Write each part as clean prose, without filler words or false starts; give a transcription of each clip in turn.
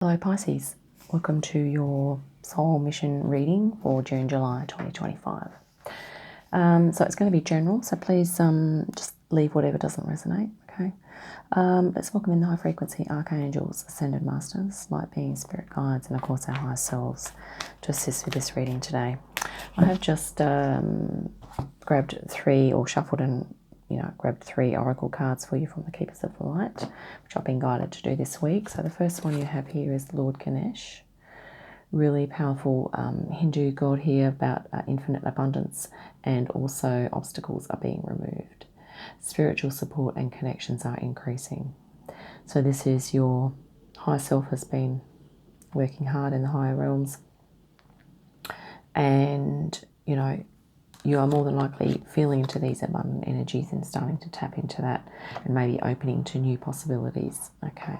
Hello Pisces, welcome to your soul mission reading for June-July 2025. So it's going to be general, so please just leave whatever doesn't resonate, okay? Let's welcome in the high frequency archangels, ascended masters, light beings, spirit guides, and of course our higher selves to assist with this reading today. I have just grabbed three, or shuffled and grabbed three oracle cards for you from the Keepers of the Light, which I've been guided to do this week. So the first one you have here is Lord Ganesh, really powerful Hindu god here about infinite abundance, and also obstacles are being removed. Spiritual support and connections are increasing. So this is your higher self has been working hard in the higher realms, and you are more than likely feeling into these abundant energies and starting to tap into that and maybe opening to new possibilities, okay,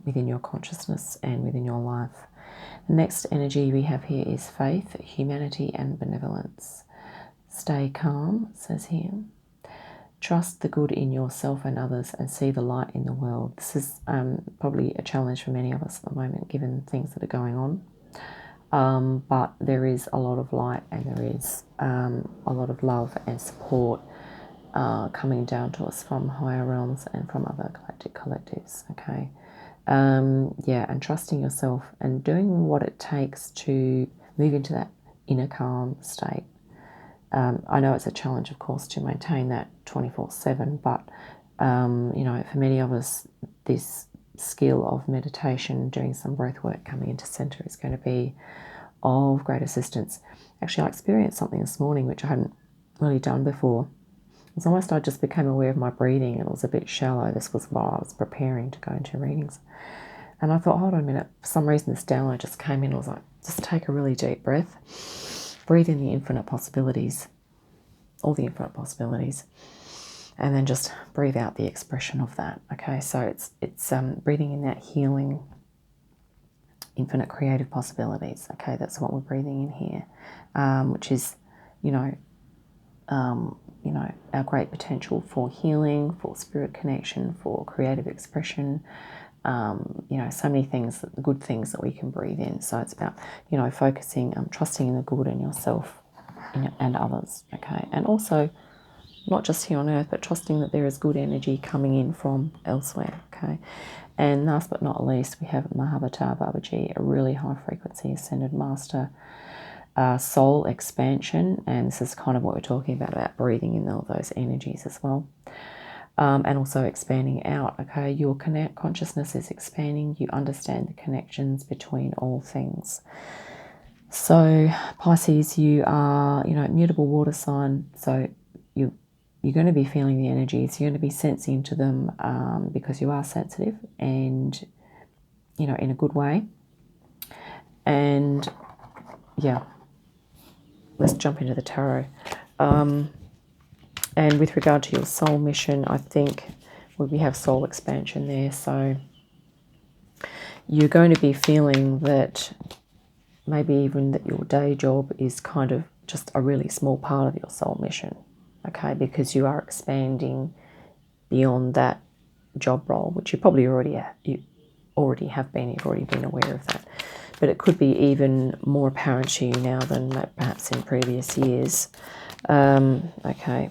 within your consciousness and within your life. The next energy we have here is faith, humanity, and benevolence. Stay calm, it says here. Trust the good in yourself and others and see the light in the world. This is probably a challenge for many of us at the moment, given things that are going on. But there is a lot of light, and there is a lot of love and support coming down to us from higher realms and from other galactic collectives, okay? And trusting yourself and doing what it takes to move into that inner calm state. I know it's a challenge, of course, to maintain that 24/7, but for many of us, this skill of meditation, doing some breath work, coming into center is going to be of great assistance. Actually, I experienced something this morning which I hadn't really done before. It's almost I just became aware of my breathing, and it was a bit shallow. This was while I was preparing to go into readings. And I thought, hold on a minute, for some reason this download just came in. I was like, just take a really deep breath, breathe in the infinite possibilities, all the infinite possibilities, and then just breathe out the expression of that. Okay, so it's breathing in that healing, infinite creative possibilities. Okay, that's what we're breathing in here, which is, our great potential for healing, for spirit connection, for creative expression. So many things, the good things that we can breathe in. So it's about, focusing, trusting in the good in yourself and others. Okay, and also not just here on earth, but trusting that there is good energy coming in from elsewhere, okay? And last but not least, we have Mahavatar Babaji, a really high frequency ascended master, soul expansion, and this is kind of what we're talking about breathing in all those energies as well. And also expanding out, okay? Your consciousness is expanding, you understand the connections between all things. So Pisces, you are, mutable water sign, so you're going to be feeling the energies, you're going to be sensing into them because you are sensitive and, in a good way. And, let's jump into the tarot. And with regard to your soul mission, I think we have soul expansion there. So you're going to be feeling that maybe even that your day job is kind of just a really small part of your soul mission. Okay, because you are expanding beyond that job role, which you probably already have been. You've already been aware of that, but it could be even more apparent to you now than perhaps in previous years. Okay,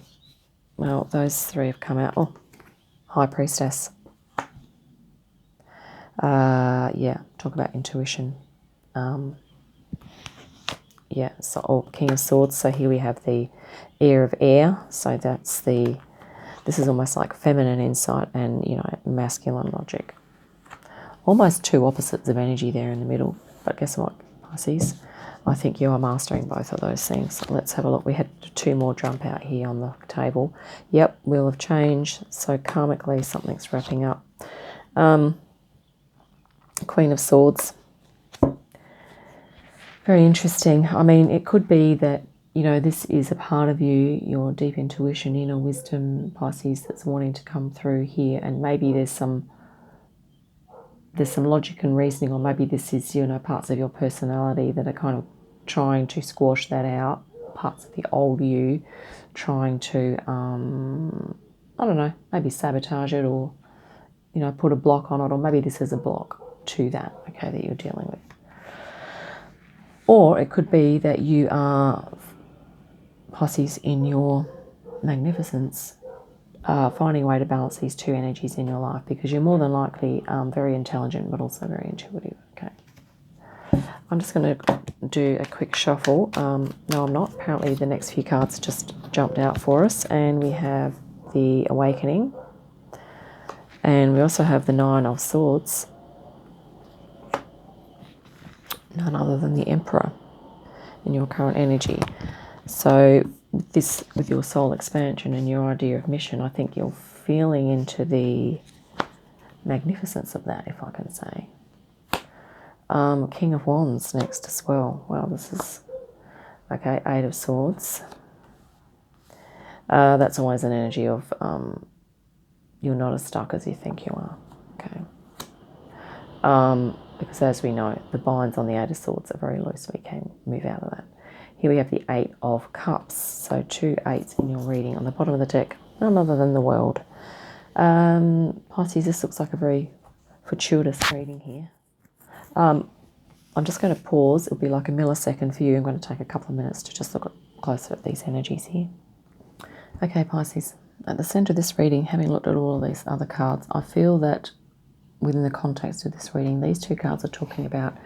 well, those three have come out. Oh, High Priestess. Talk about intuition. So King of Swords. So here we have the Heir of Air. So this is almost like feminine insight and, masculine logic. Almost two opposites of energy there in the middle. But guess what, Pisces? I think you are mastering both of those things. So let's have a look. We had two more jump out here on the table. Yep, Wheel of Change. So karmically, something's wrapping up. Queen of Swords. Very interesting. I mean, it could be that, this is a part of you, your deep intuition, inner wisdom, Pisces, that's wanting to come through here. And maybe there's some logic and reasoning, or maybe this is, parts of your personality that are kind of trying to squash that out, parts of the old you trying to, maybe sabotage it or, put a block on it, or maybe this is a block. to that, okay, that you're dealing with. Or it could be that you are, Pisces, in your magnificence, finding a way to balance these two energies in your life, because you're more than likely very intelligent but also very intuitive, okay. I'm just going to do a quick shuffle. No, I'm not. Apparently the next few cards just jumped out for us, and we have the Awakening, and we also have the Nine of Swords, none other than the Emperor in your current energy. So this, with your soul expansion and your idea of mission, I think you're feeling into the magnificence of that, if I can say. King of Wands next as well. Well, this is, okay, Eight of Swords. That's always an energy of you're not as stuck as you think you are, okay. Because as we know, the binds on the Eight of Swords are very loose. We can move out of that. Here we have the Eight of Cups. So 2 8s in your reading on the bottom of the deck, none other than the World. Pisces, this looks like a very fortuitous reading here. I'm just going to pause. It'll be like a millisecond for you. I'm going to take a couple of minutes to just look closer at these energies here. Okay, Pisces, at the centre of this reading, having looked at all of these other cards, I feel that within the context of this reading, these two cards are talking about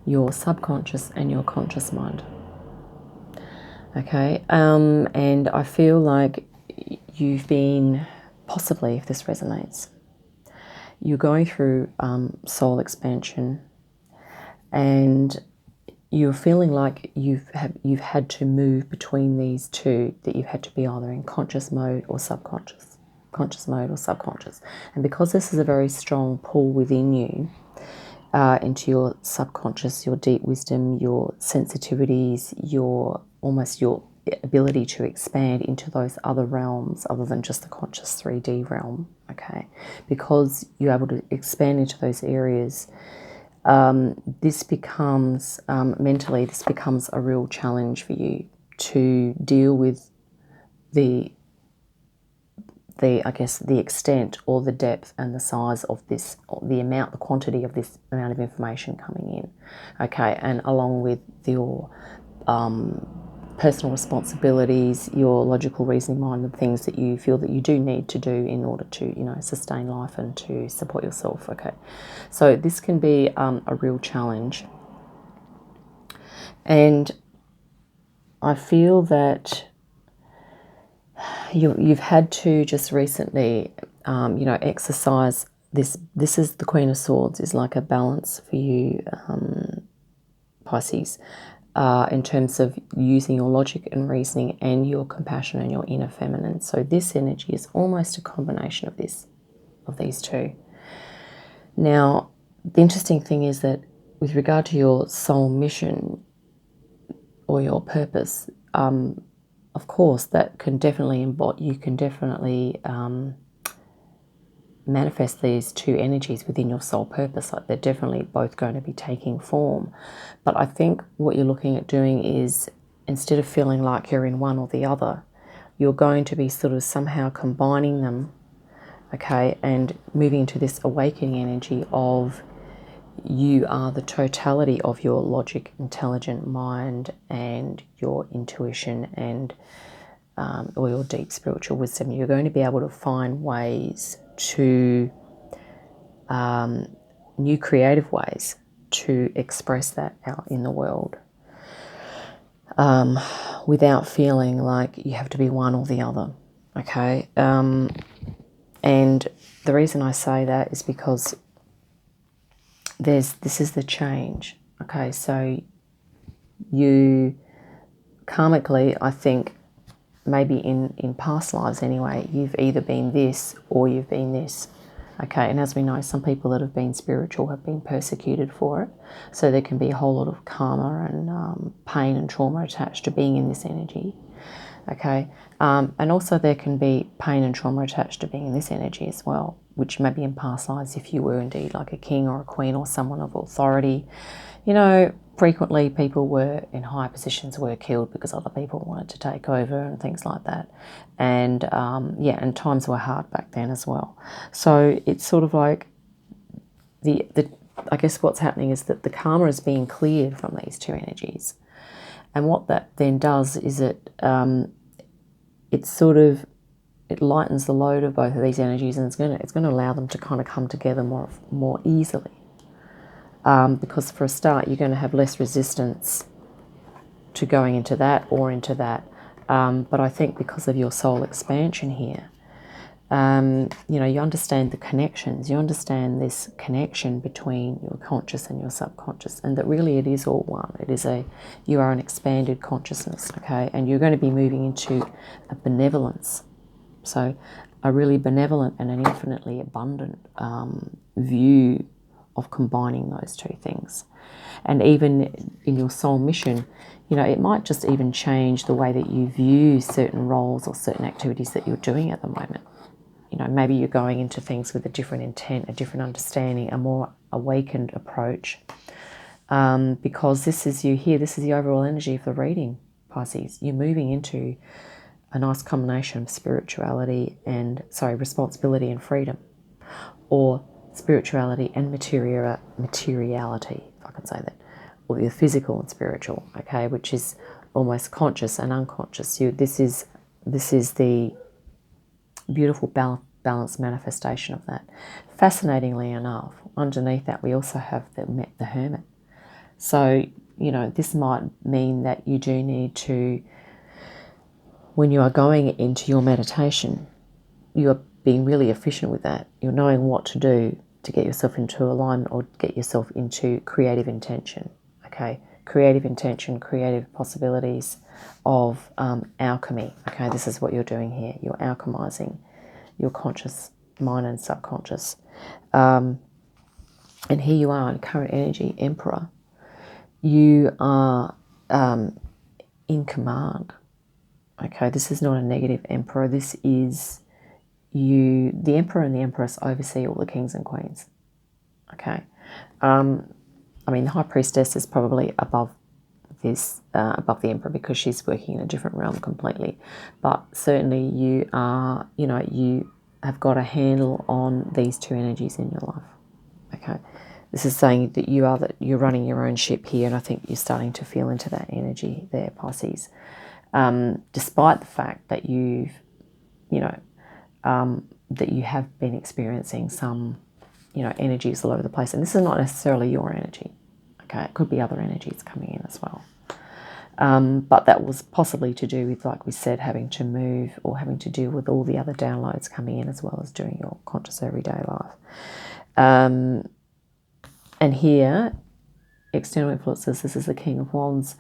your subconscious and your conscious mind. Okay, and I feel like you've been, possibly, if this resonates, you're going through soul expansion, and you're feeling like you've had to move between these two, that you've had to be either in conscious mode or subconscious, and because this is a very strong pull within you into your subconscious, your deep wisdom, your sensitivities, your ability to expand into those other realms other than just the conscious 3D realm, okay, because you're able to expand into those areas. This becomes, mentally, this becomes a real challenge for you to deal with the I guess, the extent or the depth and the size of this, the amount, the quantity of this amount of information coming in, okay, and along with your personal responsibilities, your logical reasoning mind, the things that you feel that you do need to do in order to, you know, sustain life and to support yourself, okay. So this can be a real challenge. And I feel that you've had to just recently, you know, exercise this. This is the Queen of Swords, is like a balance for you, Pisces, in terms of using your logic and reasoning and your compassion and your inner feminine. So this energy is almost a combination of these two. Now, the interesting thing is that with regard to your soul mission or your purpose, of course, that can definitely you can definitely manifest these two energies within your soul purpose. Like, they're definitely both going to be taking form. But I think what you're looking at doing is, instead of feeling like you're in one or the other, you're going to be sort of somehow combining them, okay, and moving into this awakening energy of you are the totality of your logic, intelligent mind, and your intuition, and or your deep spiritual wisdom. You're going to be able to find ways to, new creative ways to express that out in the world, without feeling like you have to be one or the other, okay? And the reason I say that is because this is the change, okay? So you karmically, I think, maybe in past lives anyway, you've either been this or you've been this, okay? And as we know, some people that have been spiritual have been persecuted for it, so there can be a whole lot of karma and pain and trauma attached to being in this energy, okay? And also there can be pain and trauma attached to being in this energy as well, which maybe in past lives, if you were indeed like a king or a queen or someone of authority, you know, frequently people were in high positions were killed because other people wanted to take over and things like that. And yeah, and times were hard back then as well. So it's sort of like the I guess what's happening is that the karma is being cleared from these two energies. And what that then does is it lightens the load of both of these energies, and it's going to allow them to kind of come together more easily. Because for a start, you're going to have less resistance to going into that or into that. But I think because of your soul expansion here, you understand the connections. You understand this connection between your conscious and your subconscious, and that really it is all one. You are an expanded consciousness, okay? And you're going to be moving into a benevolence. So a really benevolent and an infinitely abundant view of combining those two things. And even in your soul mission, it might just even change the way that you view certain roles or certain activities that you're doing at the moment. Maybe you're going into things with a different intent, a different understanding, a more awakened approach. Because this is you here, this is the overall energy of the reading, Pisces. You're moving into a nice combination of responsibility and freedom, or spirituality and materiality, if I can say that, or the physical and spiritual, okay, which is almost conscious and unconscious. This is the beautiful balanced manifestation of that. Fascinatingly enough, underneath that we also have the Hermit. So, this might mean that you do need to, when you are going into your meditation, you are being really efficient with that. You're knowing what to do to get yourself into alignment or get yourself into creative intention, okay? Creative intention, creative possibilities of alchemy, okay? This is what you're doing here. You're alchemizing your conscious mind and subconscious. And here you are in current energy, Emperor. You are in command, okay? This is not a negative Emperor. This is you. The Emperor and the Empress oversee all the kings and queens, okay? The High Priestess is probably above this, above the Emperor, because she's working in a different realm completely. But certainly you are, you have got a handle on these two energies in your life, okay? This is saying that you're running your own ship here, and I think you're starting to feel into that energy there, Pisces. Despite the fact that you've, that you have been experiencing some, energies all over the place. And this is not necessarily your energy, okay? It could be other energies coming in as well. But that was possibly to do with, like we said, having to move or having to deal with all the other downloads coming in, as well as doing your conscious everyday life. And here, external influences, this is the King of Wands.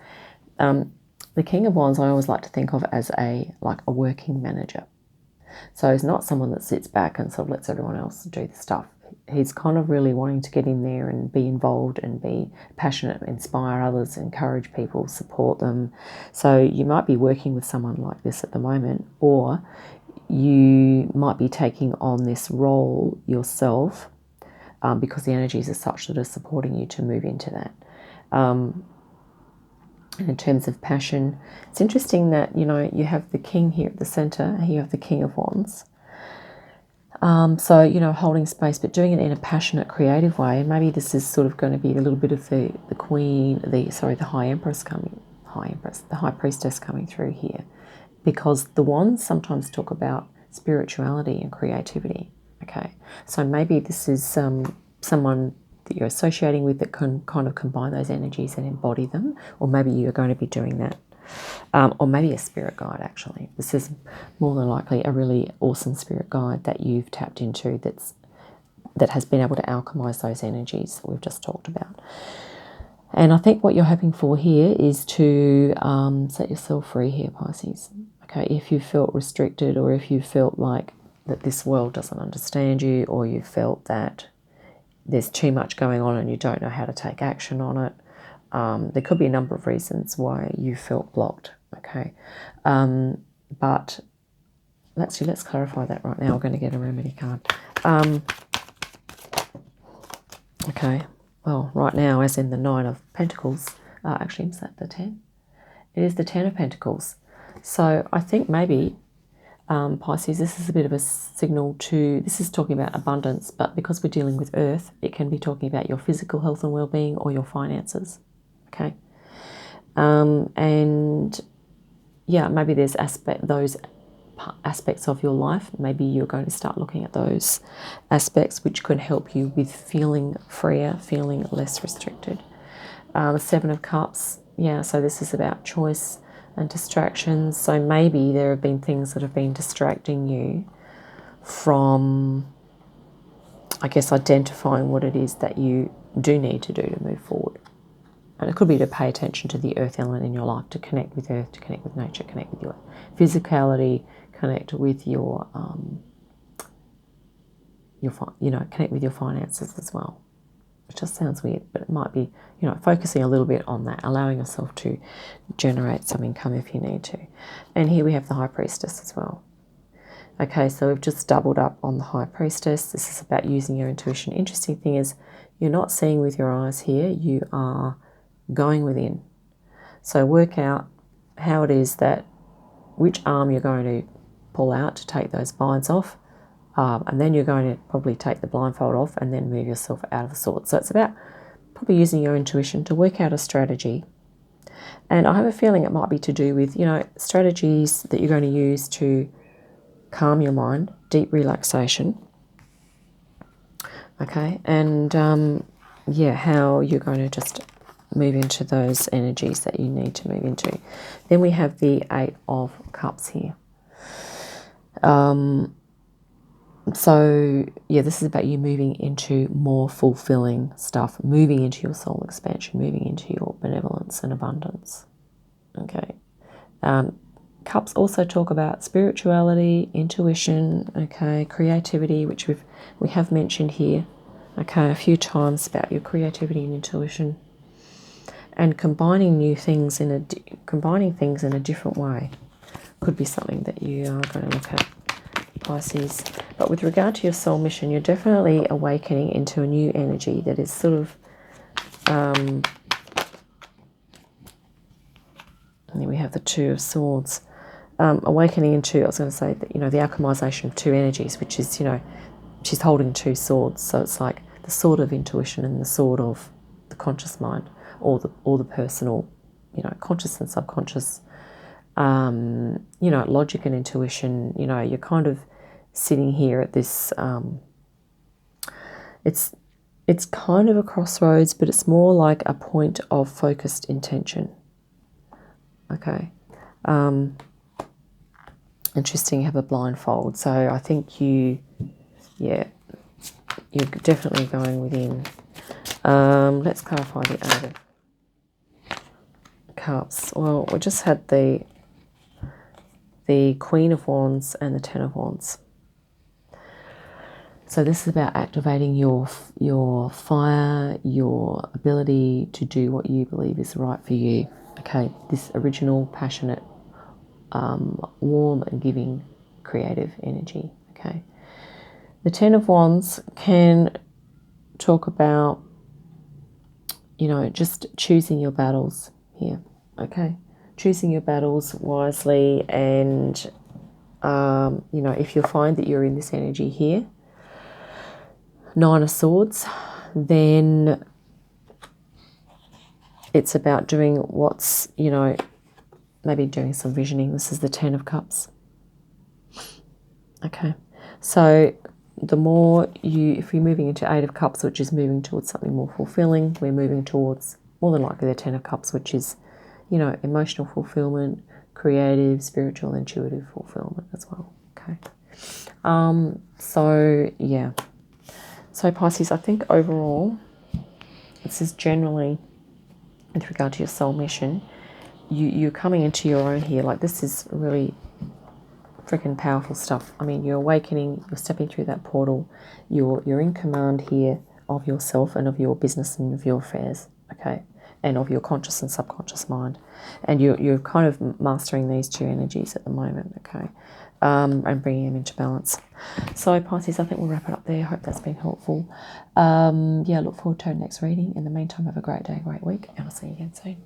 The King of Wands I always like to think of as a working manager. So he's not someone that sits back and sort of lets everyone else do the stuff. He's kind of really wanting to get in there and be involved and be passionate, inspire others, encourage people, support them. So you might be working with someone like this at the moment, or you might be taking on this role yourself because the energies are such that are supporting you to move into that. And in terms of passion, it's interesting that, you have the King here at the center, and you have the King of Wands. So, holding space, but doing it in a passionate, creative way. And maybe this is sort of going to be a little bit of the Queen, the High Priestess coming through here. Because the Wands sometimes talk about spirituality and creativity, okay? So maybe this is someone that you're associating with that can kind of combine those energies and embody them, or maybe you're going to be doing that. Or maybe a spirit guide, actually. This is more than likely a really awesome spirit guide that you've tapped into that has been able to alchemize those energies that we've just talked about. And I think what you're hoping for here is to set yourself free here, Pisces. Okay, if you felt restricted, or if you felt like that this world doesn't understand you, or you felt that there's too much going on and you don't know how to take action on it, there could be a number of reasons why you felt blocked, okay? But let's clarify that right now. We're going to get a remedy card. Okay, well, right now, as in the Nine of Pentacles, actually, is that the 10? It is the 10 of Pentacles. So I think maybe Pisces, this is a bit of a signal to, this is talking about abundance, but because we're dealing with earth, it can be talking about your physical health and well-being or your finances, okay? And yeah, maybe there's those aspects of your life. Maybe you're going to start looking at those aspects which could help you with feeling freer, feeling less restricted. The Seven of Cups, yeah, so this is about choice and distractions. So maybe there have been things that have been distracting you from, I guess, identifying what it is that you do need to do to move forward. And it could be to pay attention to the earth element in your life, to connect with earth, to connect with nature, connect with your physicality, connect with your connect with your finances as well. It just sounds weird, but it might be, focusing a little bit on that, allowing yourself to generate some income if you need to. And here we have the High Priestess as well. Okay, so we've just doubled up on the High Priestess. This is about using your intuition. Interesting thing is, you're not seeing with your eyes here, you are going within. So work out how it is that, which arm you're going to pull out to take those blinds off. And then you're going to probably take the blindfold off and then move yourself out of the sword. So it's about probably using your intuition to work out a strategy. And I have a feeling it might be to do with, strategies that you're going to use to calm your mind, deep relaxation. Okay, and how you're going to just move into those energies that you need to move into. Then we have the Eight of Cups here. So, yeah, this is about you moving into more fulfilling stuff, moving into your soul expansion, moving into your benevolence and abundance. Okay. Cups also talk about spirituality, intuition, okay, creativity, which we have mentioned here, okay, a few times about your creativity and intuition, and combining things in a different way could be something that you are going to look at, Pisces. But with regard to your soul mission, you're definitely awakening into a new energy that is sort of, and then we have the Two of Swords, awakening into, I was going to say, that, the alchemization of two energies, which is, she's holding two swords. So it's like the sword of intuition and the sword of the conscious mind, or the personal, conscious and subconscious, logic and intuition. You're kind of sitting here at this, it's kind of a crossroads, but it's more like a point of focused intention. Okay. Interesting, you have a blindfold. So I think you're definitely going within. Let's clarify the Eight of Cups. Well, we just had the Queen of Wands and the Ten of Wands. So this is about activating your fire, your ability to do what you believe is right for you. Okay, this original, passionate, warm and giving, creative energy. Okay, the Ten of Wands can talk about, just choosing your battles here. Okay, choosing your battles wisely, and if you find that you're in this energy here, Nine of Swords, then it's about doing what's, maybe doing some visioning. This is the Ten of Cups. Okay, so the more if you're moving into Eight of Cups, which is moving towards something more fulfilling, we're moving towards, more than likely, the Ten of Cups, which is, emotional fulfillment, creative, spiritual, intuitive fulfillment as well. Okay. So, yeah. So, Pisces, I think overall, this is generally, with regard to your soul mission, you're coming into your own here. Like, this is really freaking powerful stuff. I mean, you're awakening, you're stepping through that portal, you're in command here of yourself and of your business and of your affairs, okay, and of your conscious and subconscious mind. And you're kind of mastering these two energies at the moment, okay, and bringing them into balance. So, Pisces, I think we'll wrap it up there. I hope that's been helpful. Look forward to our next reading. In the meantime, have a great day, great week, and I'll see you again soon.